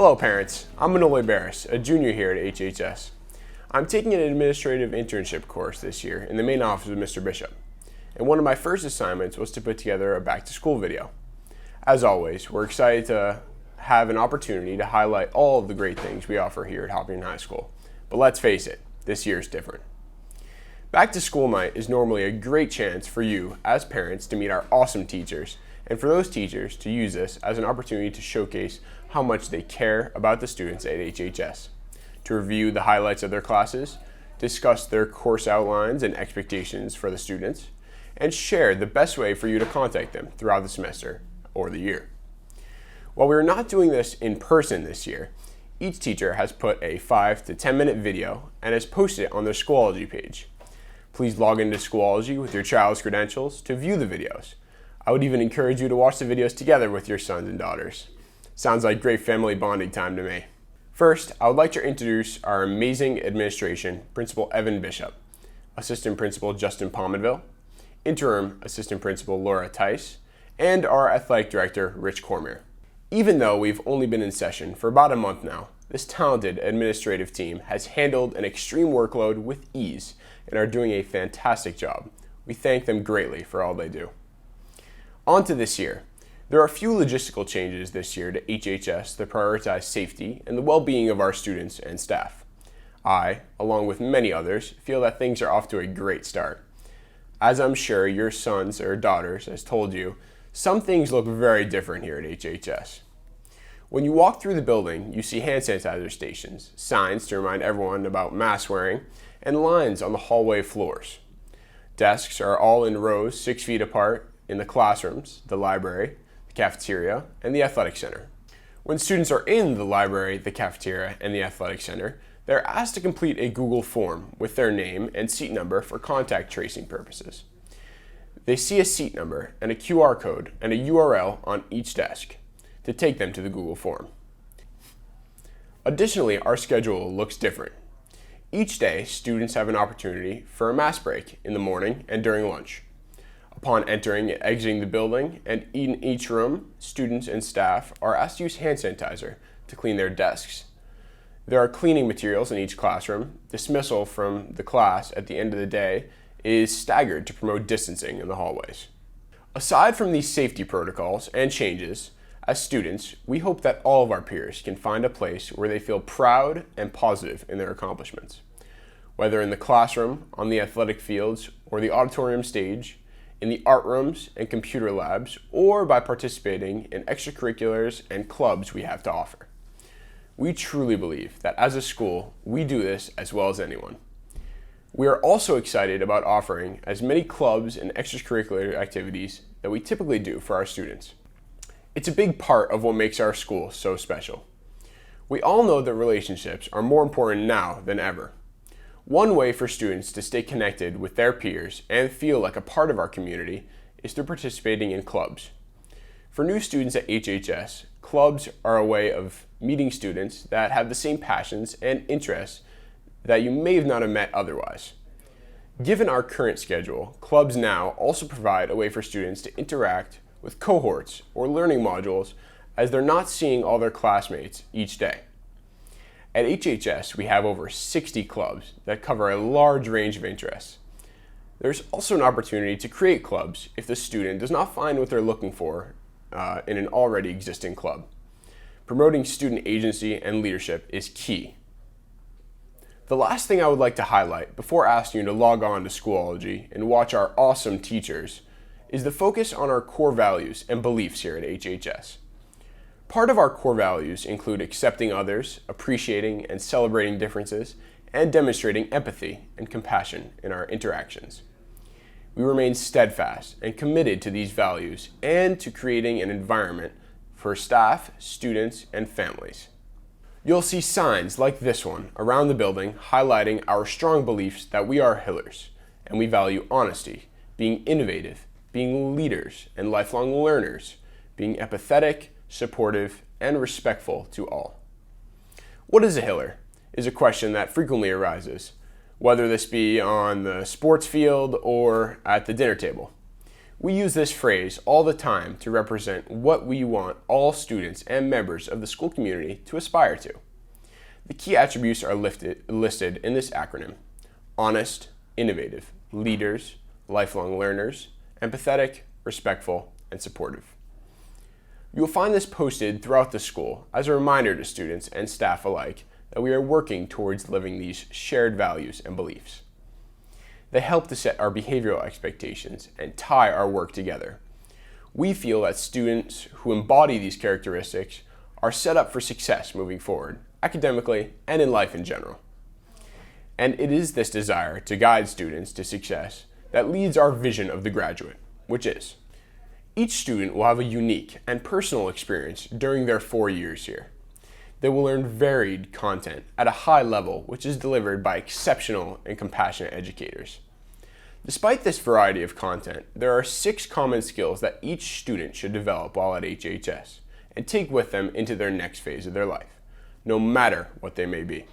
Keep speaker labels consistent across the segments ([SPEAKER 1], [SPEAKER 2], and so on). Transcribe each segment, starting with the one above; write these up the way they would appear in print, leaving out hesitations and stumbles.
[SPEAKER 1] Hello parents, I'm Manoli Barris, a junior here at HHS. I'm taking an administrative internship course this year in the main office of Mr. Bishop, and one of my first assignments was to put together a back to school video. As always, we're excited to have an opportunity to highlight all of the great things we offer here at Hopkins High School, but let's face it, this year's different. Back to school night is normally a great chance for you as parents to meet our awesome teachers, and for those teachers to use this as an opportunity to showcase how much they care about the students at HHS, to review the highlights of their classes, discuss their course outlines and expectations for the students, and share the best way for you to contact them throughout the semester or the year. While we are not doing this in person this year, each teacher has put a 5 to 10 minute video and has posted it on their Schoology page. Please log into Schoology with your child's credentials to view the videos. I would even encourage you to watch the videos together with your sons and daughters. Sounds like great family bonding time to me. First, I would like to introduce our amazing administration, Principal Evan Bishop, Assistant Principal Justin Pominville, Interim Assistant Principal Laura Tice, and our Athletic Director, Rich Cormier. Even though we've only been in session for about a month now, this talented administrative team has handled an extreme workload with ease and are doing a fantastic job. We thank them greatly for all they do. On to this year. There are a few logistical changes this year to HHS that prioritize safety and the well-being of our students and staff. I, along with many others, feel that things are off to a great start. As I'm sure your sons or daughters has told you, some things look very different here at HHS. When you walk through the building, you see hand sanitizer stations, signs to remind everyone about mask wearing, and lines on the hallway floors. Desks are all in rows 6 feet apart in the classrooms, the library, the cafeteria, and the athletic center. When students are in the library, the cafeteria, and the athletic center, they're asked to complete a Google form with their name and seat number for contact tracing purposes. They see a seat number and a QR code and a URL on each desk to take them to the Google form. Additionally, our schedule looks different. Each day, students have an opportunity for a mask break in the morning and during lunch. Upon entering and exiting the building and in each room, students and staff are asked to use hand sanitizer to clean their desks. There are cleaning materials in each classroom. Dismissal from the class at the end of the day is staggered to promote distancing in the hallways. Aside from these safety protocols and changes, as students, we hope that all of our peers can find a place where they feel proud and positive in their accomplishments. Whether in the classroom, on the athletic fields, or the auditorium stage, in the art rooms and computer labs, or by participating in extracurriculars and clubs we have to offer. We truly believe that as a school, we do this as well as anyone. We are also excited about offering as many clubs and extracurricular activities that we typically do for our students. It's a big part of what makes our school so special. We all know that relationships are more important now than ever. One way for students to stay connected with their peers and feel like a part of our community is through participating in clubs. For new students at HHS, clubs are a way of meeting students that have the same passions and interests that you may not have met otherwise. Given our current schedule, clubs now also provide a way for students to interact with cohorts or learning modules as they're not seeing all their classmates each day. At HHS, we have over 60 clubs that cover a large range of interests. There's also an opportunity to create clubs if the student does not find what they're looking for in an already existing club. Promoting student agency and leadership is key. The last thing I would like to highlight before asking you to log on to Schoology and watch our awesome teachers is the focus on our core values and beliefs here at HHS. Part of our core values include accepting others, appreciating and celebrating differences, and demonstrating empathy and compassion in our interactions. We remain steadfast and committed to these values and to creating an environment for staff, students, and families. You'll see signs like this one around the building highlighting our strong beliefs that we are Hillers and we value honesty, being innovative, being leaders and lifelong learners, being empathetic, supportive, and respectful to all. What is a Hiller is a question that frequently arises, whether this be on the sports field or at the dinner table. We use this phrase all the time to represent what we want all students and members of the school community to aspire to. The key attributes are listed in this acronym: honest, innovative, leaders, lifelong learners, empathetic, respectful, and supportive. You will find this posted throughout the school as a reminder to students and staff alike that we are working towards living these shared values and beliefs. They help to set our behavioral expectations and tie our work together. We feel that students who embody these characteristics are set up for success moving forward, academically and in life in general. And it is this desire to guide students to success that leads our vision of the graduate, which is: each student will have a unique and personal experience during their 4 years here. They will learn varied content at a high level, which is delivered by exceptional and compassionate educators. Despite this variety of content, there are 6 common skills that each student should develop while at HHS and take with them into their next phase of their life, no matter what they may be.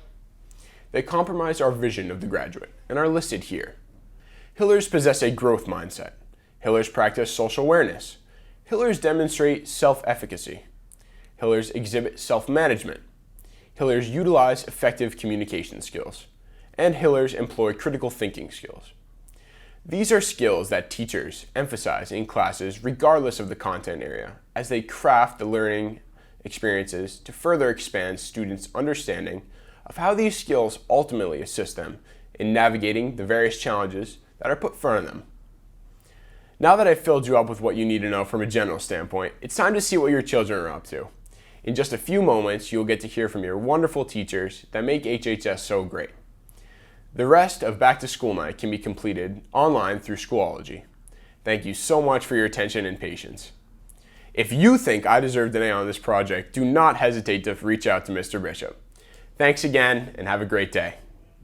[SPEAKER 1] They comprise our vision of the graduate and are listed here. Hillers possess a growth mindset. Hillers practice social awareness. Hillers demonstrate self-efficacy. Hillers exhibit self-management. Hillers utilize effective communication skills. And Hillers employ critical thinking skills. These are skills that teachers emphasize in classes regardless of the content area, as they craft the learning experiences to further expand students' understanding of how these skills ultimately assist them in navigating the various challenges that are put in front of them. Now that I've filled you up with what you need to know from a general standpoint, it's time to see what your children are up to. In just a few moments, you'll get to hear from your wonderful teachers that make HHS so great. The rest of Back to School Night can be completed online through Schoology. Thank you so much for your attention and patience. If you think I deserved an A on this project, do not hesitate to reach out to Mr. Bishop. Thanks again, and have a great day.